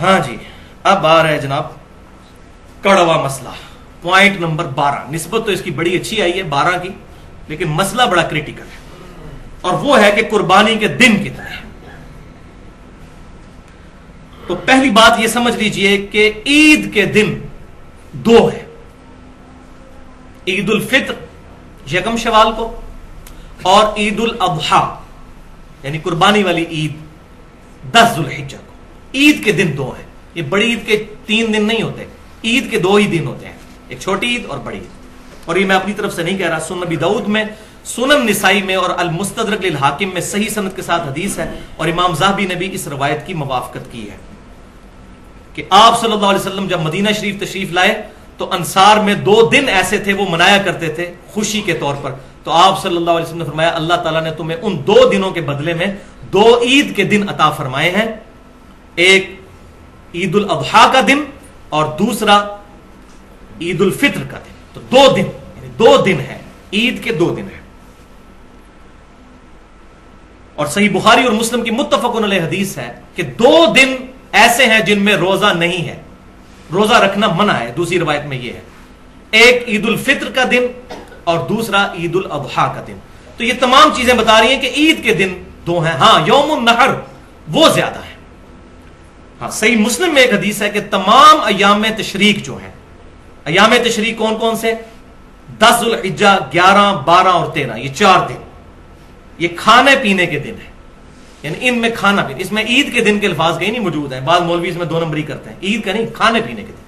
ہاں جی، اب آ رہا ہے جناب کڑوا مسئلہ، پوائنٹ نمبر 12. نسبت تو اس کی بڑی اچھی آئی ہے 12 کی، لیکن مسئلہ بڑا کریٹیکل ہے، اور وہ ہے کہ قربانی کے دن کتنے ہیں. تو پہلی بات یہ سمجھ لیجئے کہ عید کے دن 2 ہیں. عید الفطر 1 شوال کو، اور عید الاضحیٰ یعنی قربانی والی عید 10 ذوالحجہ کو. عید کے دن 2 ہیں. یہ بڑی عید کے 3 دن نہیں ہوتے، عید کے 2 ہی دن ہوتے ہیں، ایک چھوٹی عید اور بڑی عید. اور یہ میں اپنی طرف سے نہیں کہہ رہا، سنن ابی داؤد میں، سنن نسائی میں اور المستدرک للحاکم میں صحیح سند کے ساتھ حدیث ہے، اور امام ذہبی نے بھی اس روایت کی موافقت کی ہے کہ آپ صلی اللہ علیہ وسلم جب مدینہ شریف تشریف لائے تو انصار میں 2 دن ایسے تھے وہ منایا کرتے تھے خوشی کے طور پر. تو آپ صلی اللہ علیہ وسلم نے فرمایا اللہ تعالیٰ نے تمہیں ان 2 دنوں کے بدلے میں 2 عید کے دن عطا فرمائے ہیں، ایک عید الاضحیٰ کا دن اور دوسرا عید الفطر کا دن. تو 2 دن، یعنی 2 دن ہے، عید کے 2 دن ہیں. اور صحیح بخاری اور مسلم کی متفق علیہ حدیث ہے کہ 2 دن ایسے ہیں جن میں روزہ نہیں ہے، روزہ رکھنا منع ہے. دوسری روایت میں یہ ہے، ایک عید الفطر کا دن اور دوسرا عید الاضحیٰ کا دن. تو یہ تمام چیزیں بتا رہی ہیں کہ عید کے دن 2 ہیں. ہاں یوم النحر وہ زیادہ ہے. ہاں صحیح مسلم میں ایک حدیث ہے کہ تمام ایام تشریق جو ہیں، ایام تشریق کون کون سے؟ 10 ذوالحجہ، 11، 12 اور 13، یہ 4 دن یہ کھانے پینے کے دن ہیں. یعنی ان میں کھانا پینا، اس میں عید کے دن کے الفاظ کہیں نہیں موجود ہیں. بعض مولوی اس میں 2 نمبری کرتے ہیں، عید کا نہیں، کھانے پینے کے دن.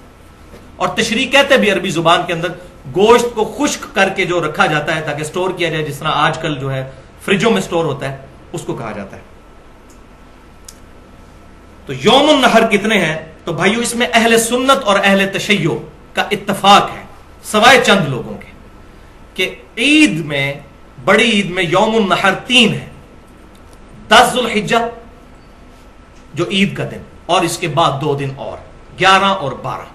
اور تشریق کہتے بھی عربی زبان کے اندر گوشت کو خشک کر کے جو رکھا جاتا ہے تاکہ سٹور کیا جائے، جس طرح آج کل جو ہے فریجوں میں سٹور ہوتا ہے، اس کو کہا جاتا ہے. تو یوم النحر کتنے ہیں؟ تو بھائیو اس میں اہل سنت اور اہل تشیع کا اتفاق ہے سوائے چند لوگوں کے کہ عید میں، بڑی عید میں یوم النحر 3 ہے، 10 ذوالحجہ جو عید کا دن، اور اس کے بعد 2 دن اور 11 اور 12.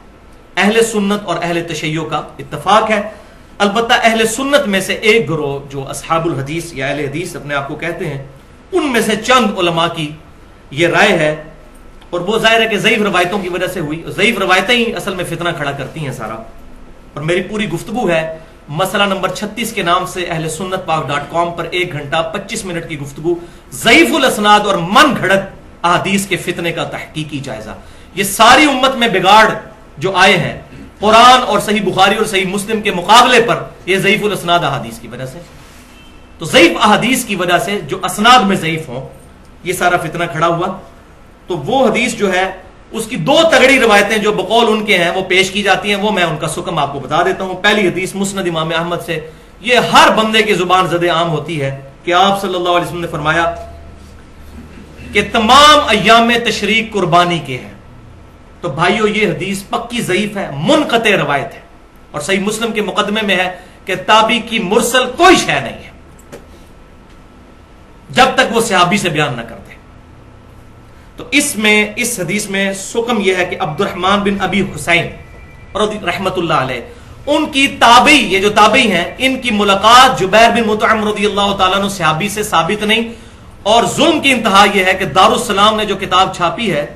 اہل سنت اور اہل تشیع کا اتفاق ہے. البتہ اہل سنت میں سے ایک گروہ جو اصحاب الحدیث یا اہل حدیث اپنے آپ کو کہتے ہیں، ان میں سے چند علماء کی یہ رائے ہے، اور وہ ظاہر ہے کہ ضعیف روایتوں کی وجہ سے ہوئی. ضعیف روایتیں ہی اصل میں فتنہ کھڑا کرتی ہیں سارا. اور میری پوری گفتگو ہے مسئلہ نمبر 36 کے نام سے اہل سنت پاک.com پر 1 گھنٹہ 25 منٹ کی گفتگو، ضعیف الاسناد اور من گھڑت احادیث کے فتنے کا تحقیقی جائزہ. یہ ساری امت میں بگاڑ جو آئے ہیں قرآن اور صحیح بخاری اور صحیح مسلم کے مقابلے پر، یہ ضعیف الاسناد احادیث کی وجہ سے. تو ضعیف احادیث کی وجہ سے جو اسناد میں ضعیف ہوں، یہ سارا فتنہ کھڑا ہوا. تو وہ حدیث جو ہے اس کی 2 تگڑی روایتیں جو بقول ان کے ہیں وہ پیش کی جاتی ہیں، وہ میں ان کا سکم آپ کو بتا دیتا ہوں. پہلی حدیث مسند امام احمد سے، یہ ہر بندے کی زبان زد عام ہوتی ہے کہ آپ صلی اللہ علیہ وسلم نے فرمایا کہ تمام ایام تشریق قربانی کے ہیں. تو بھائیو یہ حدیث پکی ضعیف ہے، منقطع روایت ہے. اور صحیح مسلم کے مقدمے میں ہے کہ تابعی کی مرسل کوئی شے نہیں ہے جب تک وہ صحابی سے بیان نہ کرتے. تو اس حدیث میں سکم یہ ہے کہ عبد الرحمن بن ابی حسین رحمت اللہ علیہ، ان کی تابعی، یہ جو تابعی ہیں، ان کی ملاقات جبیر بن مطعم رضی اللہ تعالیٰ عنہ صحابی سے ثابت نہیں. اور ظلم کی انتہا یہ ہے کہ دارالسلام نے جو کتاب چھاپی ہے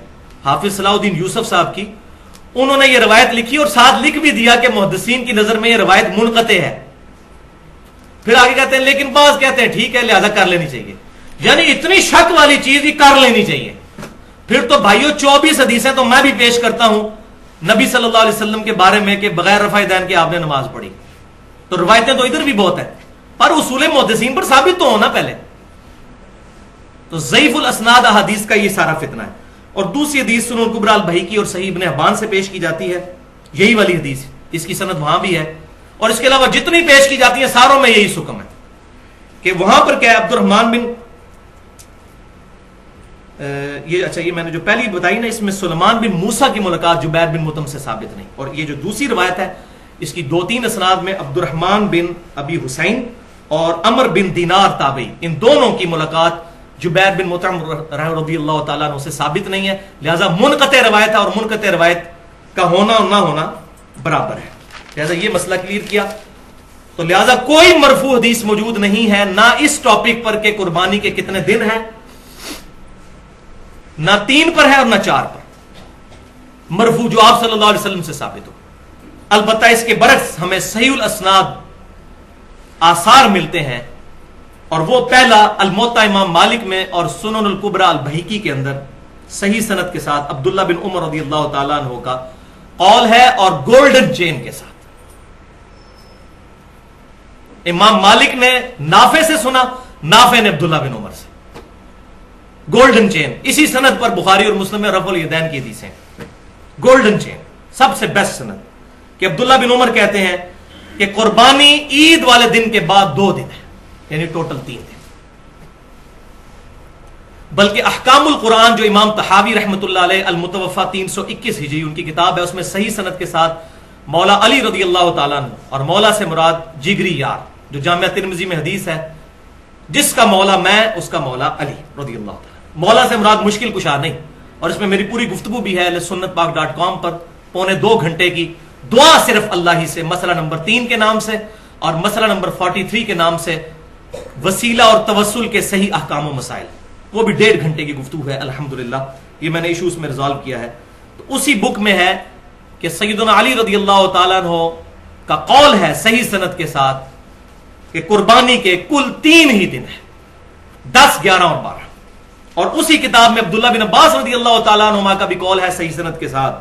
حافظ صلاح الدین یوسف صاحب کی، انہوں نے یہ روایت لکھی اور ساتھ لکھ بھی دیا کہ محدثین کی نظر میں یہ روایت منقطع ہے. پھر آگے کہتے ہیں لیکن بعض کہتے ہیں ٹھیک ہے لہذا کر لینی چاہیے. یعنی اتنی شک والی چیز ہی کر لینی چاہیے. پھر تو بھائیو 24 حدیثیں تو میں بھی پیش کرتا ہوں نبی صلی اللہ علیہ وسلم کے بارے میں کہ بغیر رفع دین کے آپ نے نماز پڑھی. تو روایتیں تو ادھر بھی بہت ہیں، پر اصول محدثین پر ثابت تو ہونا پہلے. تو ضعیف الاسناد احادیث کا یہ سارا فتنہ ہے. اور دوسری حدیث سنن کبریٰ البیہقی اور صحیح ابن حبان سے پیش کی جاتی ہے، یہی والی حدیث، اس کی سند وہاں بھی ہے. اور اس کے علاوہ جتنی پیش کی جاتی ہیں ساروں میں یہی سکم ہے کہ وہاں پر کیا ہے، عبد الرحمن بن یہ میں نے جو پہلی بتائی نا، اس میں سلیمان بن موسیٰ کی ملاقات جبیر بن مطعم سے ثابت نہیں. اور یہ جو دوسری روایت ہے اس کی 2-3 اسناد میں عبد الرحمن بن ابی حسین اور عمر بن دینار تابعی، ان دونوں کی ملاقات جبیر بن مطعم رضی اللہ تعالیٰ عنہ سے ثابت نہیں ہے. لہذا منقطع روایت ہے، اور منقطع روایت کا ہونا اور نہ ہونا برابر ہے. لہذا یہ مسئلہ کلیئر کیا. تو لہذا کوئی مرفوع حدیث موجود نہیں ہے، نہ اس ٹاپک پر کہ قربانی کے کتنے دن ہیں، نہ 3 پر ہے اور نہ 4 پر. مرفوع جو آپ صلی اللہ علیہ وسلم سے ثابت ہو. البتہ اس کے برعکس ہمیں صحیح الاسناد آثار ملتے ہیں، اور وہ پہلا الموطا امام مالک میں اور سنن الکبریٰ البہقی کے اندر صحیح سند کے ساتھ عبداللہ بن عمر رضی اللہ تعالیٰ عنہ کا قول ہے، اور گولڈن چین کے ساتھ. امام مالک نے نافع سے سنا، نافع نے عبداللہ بن عمر سے. گولڈن چین. اسی سند پر بخاری اور مسلم میں رفع الیدین کی حدیث ہیں. گولڈن چین سب سے بیسٹ سند کہ عبداللہ بن عمر کہتے ہیں کہ قربانی عید والے دن کے بعد 2 دن ہے، یعنی ٹوٹل 3 دن. بلکہ احکام القرآن جو امام طحاوی رحمۃ اللہ علیہ المتوفا 321 ہجری ان کی کتاب ہے، اس میں صحیح سند کے ساتھ مولا علی رضی اللہ تعالیٰ عنہ، اور مولا سے مراد جگری یار جو جامعہ ترمذی میں حدیث ہے، جس کا مولا میں اس کا مولا علی رضی اللہ تعالیٰ. مولا سے مراد مشکل کشا نہیں، اور اس میں میری پوری گفتگو بھی ہے sunnatpak.com پر 2.25 گھنٹے کی دعا صرف اللہ ہی سے، مسئلہ نمبر 3 کے نام سے اور مسئلہ نمبر 43 کے نام سے، وسیلہ اور توسل کے صحیح احکام و مسائل. وہ بھی 1.5 گھنٹے کی گفتگو ہے الحمدللہ. یہ میں نے ایشوز میں ریزالو کیا ہے. تو اسی بک میں ہے کہ سیدنا علی رضی اللہ تعالیٰ عنہ کا قول ہے صحیح سند کے ساتھ کہ قربانی کے کل 3 ہی دن ہیں، 10، 11 اور 12. اور اسی کتاب میں عبداللہ بن عباس رضی اللہ تعالیٰ عنہما کا بھی قول ہے صحیح سند کے ساتھ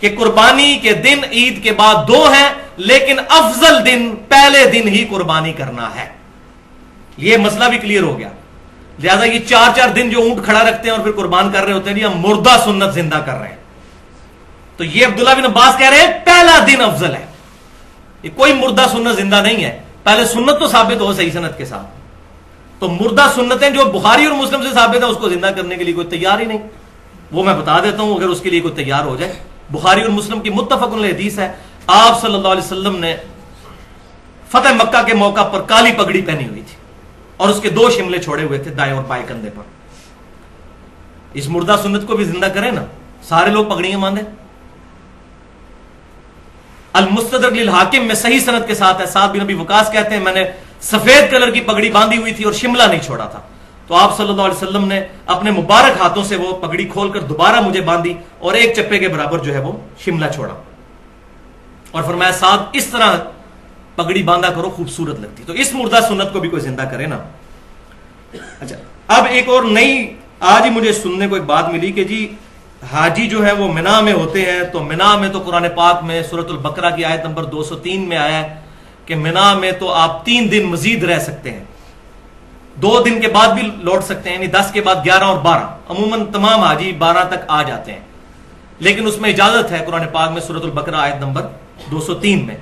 کہ قربانی کے دن عید کے بعد 2 ہیں، لیکن افضل دن پہلے دن ہی قربانی کرنا ہے. یہ مسئلہ بھی کلیئر ہو گیا. لہذا یہ 4 دن جو اونٹ کھڑا رکھتے ہیں اور پھر قربان کر رہے ہوتے ہیں، ہم مردہ سنت زندہ کر رہے ہیں. تو یہ عبداللہ بن عباس کہہ رہے ہیں پہلا دن افضل ہے. یہ کوئی مردہ سنت زندہ نہیں ہے. پہلے سنت تو ثابت ہو صحیح سند کے ساتھ. تو مردہ سنتیں جو بخاری اور مسلم سے ثابت ہے اس کو زندہ کرنے کے لیے کوئی تیار ہی نہیں. وہ میں بتا دیتا ہوں اگر اس کے لیے کوئی تیار ہو جائے. بخاری اور مسلم کی متفق علیہ حدیث ہے، آپ صلی اللہ علیہ وسلم نے فتح مکہ کے موقع پر کالی پگڑی پہنی ہوئی تھی اور اس کے 2 شملے چھوڑے ہوئے تھے دائیں اور بائیں کندھے پر. اس مردہ سنت کو بھی زندہ کریں نا، سارے لوگ پگڑیاں باندھیں. المستدرک للحاکم میں صحیح سند کے ساتھ ہے، سعد بن ابی وقاص کہتے ہیں میں نے سفید کلر کی پگڑی باندھی ہوئی تھی اور شملہ نہیں چھوڑا تھا، تو آپ صلی اللہ علیہ وسلم نے اپنے مبارک ہاتھوں سے وہ پگڑی کھول کر دوبارہ مجھے باندھی اور 1 چپے کے برابر جو ہے وہ شملہ چھوڑا اور فرمایا سعد اس طرح پگڑی باندھا کرو، خوبصورت لگتی. تو اس مردہ سنت کو بھی کوئی زندہ کرے نا. اچھا، اب ایک اور نئی آج ہی مجھے سننے کو ایک بات ملی کہ جی حاجی جو ہے وہ منا میں ہوتے ہیں، تو منا میں تو قرآن پاک میں سورۃ البقرہ کی آیت نمبر 203 میں آیا ہے کہ منا میں تو آپ 3 دن مزید رہ سکتے ہیں، 2 دن کے بعد بھی لوٹ سکتے ہیں، یعنی 10 کے بعد 11 اور 12. عموماً تمام حاجی 12 تک آ جاتے ہیں، لیکن اس میں اجازت ہے قرآن پاک میں سورۃ البقرہ آیت نمبر 203 میں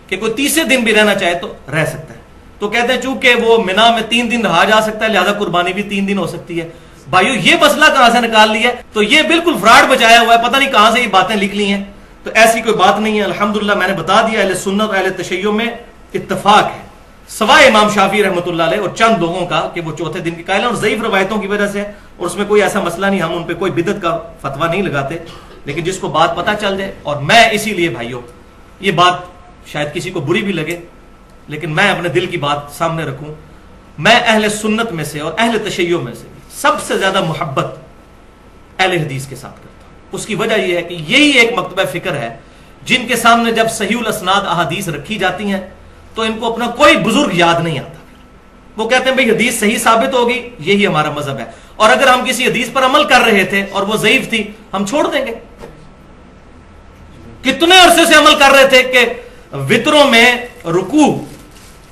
کہ کوئی 30 دن بھی رہنا چاہے تو رہ سکتا ہے. تو کہتے ہیں چونکہ وہ منا میں 3 دن رہا جا سکتا ہے لہذا قربانی بھی 3 دن ہو سکتی ہے. بھائیو یہ مسئلہ کہاں سے نکال لیا ہے؟ تو یہ بالکل فراڈ بچایا ہوا ہے، پتہ نہیں کہاں سے یہ باتیں لکھ لی ہیں. تو ایسی کوئی بات نہیں ہے. الحمدللہ میں نے بتا دیا اہل سنت اور اہل تشیع میں اتفاق ہے، سوائے امام شافعی رحمۃ اللہ علیہ اور چند لوگوں کا کہ وہ چوتھے دن کے قائل ہیں اور ضعیف روایتوں کی وجہ سے، اور اس میں کوئی ایسا مسئلہ نہیں، ہم ان پہ کوئی بدعت کا فتویٰ نہیں لگاتے. لیکن جس کو بات پتہ چل جائے، اور میں اسی لیے بھائیو یہ بات شاید کسی کو بری بھی لگے لیکن میں اپنے دل کی بات سامنے رکھوں، میں اہل سنت میں سے اور اہل تشیع میں سے سب سے زیادہ محبت اہل حدیث کے ساتھ کرتا ہوں. اس کی وجہ یہ ہے کہ یہی ایک مکتبہ فکر ہے جن کے سامنے جب صحیح الاسناد احادیث رکھی جاتی ہیں تو ان کو اپنا کوئی بزرگ یاد نہیں آتا. وہ کہتے ہیں بھئی حدیث صحیح ثابت ہوگی، یہی ہمارا مذہب ہے، اور اگر ہم کسی حدیث پر عمل کر رہے تھے اور وہ ضعیف تھی ہم چھوڑ دیں گے. کتنے عرصے سے عمل کر رہے تھے کہ وطروں میں رکوع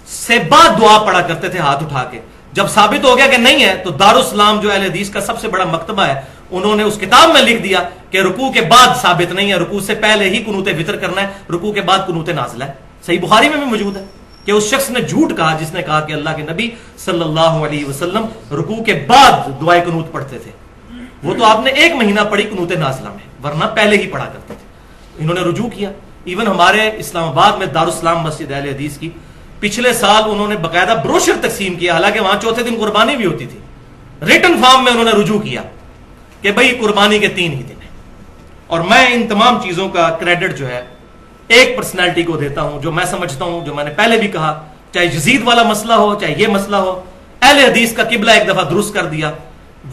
سے بعد دعا پڑھا کرتے تھے ہاتھ اٹھا کے. جب ثابت ہو گیا کہ نہیں ہے تو دارالاسلام جو اہل حدیث کا سب سے بڑا مکتبہ ہے انہوں نے اس کتاب میں لکھ دیا کہ رکوع کے بعد ثابت نہیں ہے، رکوع سے پہلے ہی قنوت وطر کرنا ہے، رکوع کے بعد قنوت نازلہ ہے. صحیح بخاری میں بھی موجود ہے کہ اس شخص نے جھوٹ کہا جس نے کہا کہ اللہ کے نبی صلی اللہ علیہ وسلم رکوع کے بعد دعائے قنوت پڑھتے تھے. وہ تو آپ نے 1 مہینہ پڑھی قنوت نازلہ میں، ورنہ پہلے ہی پڑھا کرتے تھے. انہوں نے رجوع کیا. ایون ہمارے اسلام آباد میں دارالاسلام مسجد اہل حدیث کی پچھلے سال انہوں نے باقاعدہ بروشر تقسیم کیا، حالانکہ وہاں چوتھے دن قربانی بھی ہوتی تھی. ریٹن فارم میں انہوں نے رجوع کیا کہ بھئی قربانی کے 3 ہی دن ہیں. اور میں ان تمام چیزوں کا کریڈٹ جو ہے ایک پرسنالٹی کو دیتا ہوں جو میں سمجھتا ہوں، جو میں نے پہلے بھی کہا، چاہے یزید والا مسئلہ ہو چاہے یہ مسئلہ ہو، اہل حدیث کا قبلہ ایک دفعہ درست کر دیا،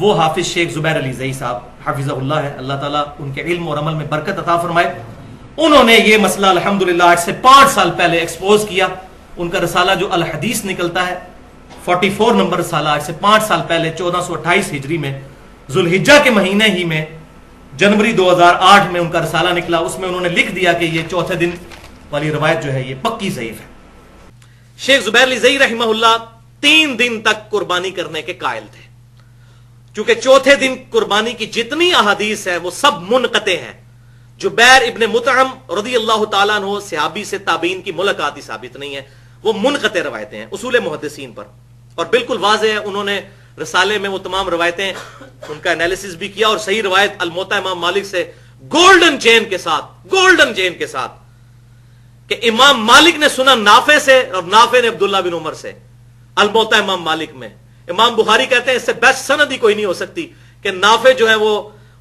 وہ حافظ شیخ زبیر علی زئی صاحب حافظہ اللہ ہے, اللہ تعالیٰ ان کے علم اور عمل میں برکت عطا فرمائے. انہوں نے یہ مسئلہ الحمدللہ آج سے 5 سال پہلے ایکسپوز کیا. ان کا رسالہ جو الحدیث نکلتا ہے 44 نمبر رسالہ, آج سے 5 سال پہلے 1428 ہجری میں ذوالحجہ کے مہینے ہی میں جنوری 2008 میں ان کا رسالہ نکلا. اس میں انہوں نے لکھ دیا کہ یہ چوتھے دن والی روایت جو ہے یہ پکی ضعیف ہے. شیخ زبیر علی زئی رحمہ اللہ 3 دن تک قربانی کرنے کے قائل تھے, چونکہ چوتھے دن قربانی کی جتنی احادیث ہیں وہ سب منقطع ہیں. جبیر ابن مطعم رضی اللہ تعالیٰ عنہ صحابی سے تابعین کی ملاقات ہی ثابت نہیں ہے, وہ منقطع روایتیں ہیں اصول محدثین پر. اور بالکل واضح ہے, انہوں نے رسالے میں وہ تمام روایتیں ان کا انالیسس بھی کیا, اور صحیح روایت الموطا امام مالک سے گولڈن چین کے ساتھ کہ امام مالک نے سنا نافع سے اور نافع نے عبداللہ بن عمر سے. الموطا امام مالک میں امام بخاری کہتے ہیں اس سے بیسٹ سند ہی کوئی نہیں ہو سکتی کہ نافع جو ہے وہ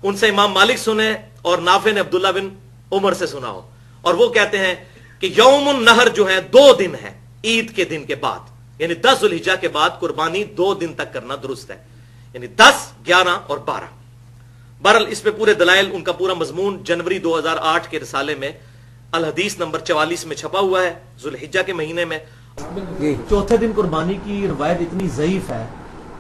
ان سے امام مالک سنے اور نافع نے عبداللہ بن عمر سے سنا ہو. اور وہ کہتے ہیں کہ یوم النہر جو ہے 2 دن ہے عید کے دن کے بعد, یعنی 10 ذوالحجہ کے بعد قربانی 2 دن تک کرنا درست ہے, یعنی 10, 11 اور 12. بہرحال اس پہ پورے دلائل, ان کا پورا مضمون جنوری 2008 کے رسالے میں الحدیث نمبر 44 میں چھپا ہوا ہے ذوالحجہ کے مہینے میں. چوتھے دن قربانی کی روایت اتنی ضعیف ہے,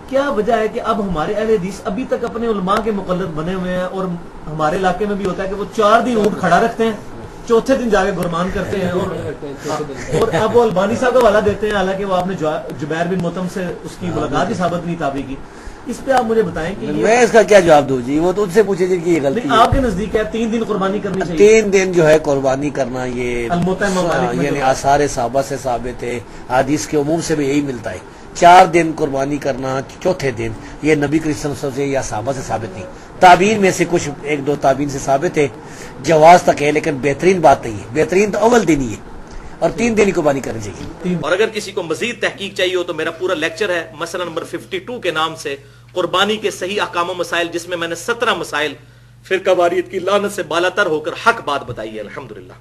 کیا وجہ ہے کہ اب ہمارے اہل حدیث ابھی تک اپنے علماء کے مقلد بنے ہوئے ہیں, اور ہمارے علاقے میں بھی ہوتا ہے کہ وہ 4 دن اونٹ کھڑا رکھتے ہیں, چوتھے دن جا کے قربان کرتے ہیں, اور اب وہ البانی صاحب کا حوالہ دیتے ہیں, حالانکہ وہ آپ نے جبیر بن مطعم سے اس کی ملاقات ہی ثابت نہیں تابع کی. اس پہ آپ مجھے بتائیں کہ میں اس کا کیا جواب دوں جی, وہ تو ان سے پوچھے جن کی یہ غلطی ہے. آپ کے نزدیک ہے 3 دن قربانی کرنی چاہیے. 3 دن جو ہے قربانی کرنا یہ یعنی آثار صحابہ سے ثابت ہے, حدیث کے عموم سے بھی یہی ملتا ہے. 4 دن قربانی کرنا چوتھے دن یہ نبی کریم صلی اللہ علیہ وسلم سے یا صحابہ سے ثابت نہیں. تابعین میں سے کچھ 1-2 تابعین سے ثابت ہے, جواز تک ہے, لیکن بہترین بات نہیں ہے. بہترین تو اول دن ہی ہے, اور 3 دن کی قربانی کرنی چاہیے. اور اگر کسی کو مزید تحقیق چاہیے ہو تو میرا پورا لیکچر ہے مسئلہ نمبر 52 کے نام سے, قربانی کے صحیح احکام و مسائل, جس میں میں نے 17 مسائل فرقہ واریت کی لعنت سے بالاتر ہو کر حق بات بتائی ہے الحمدللہ.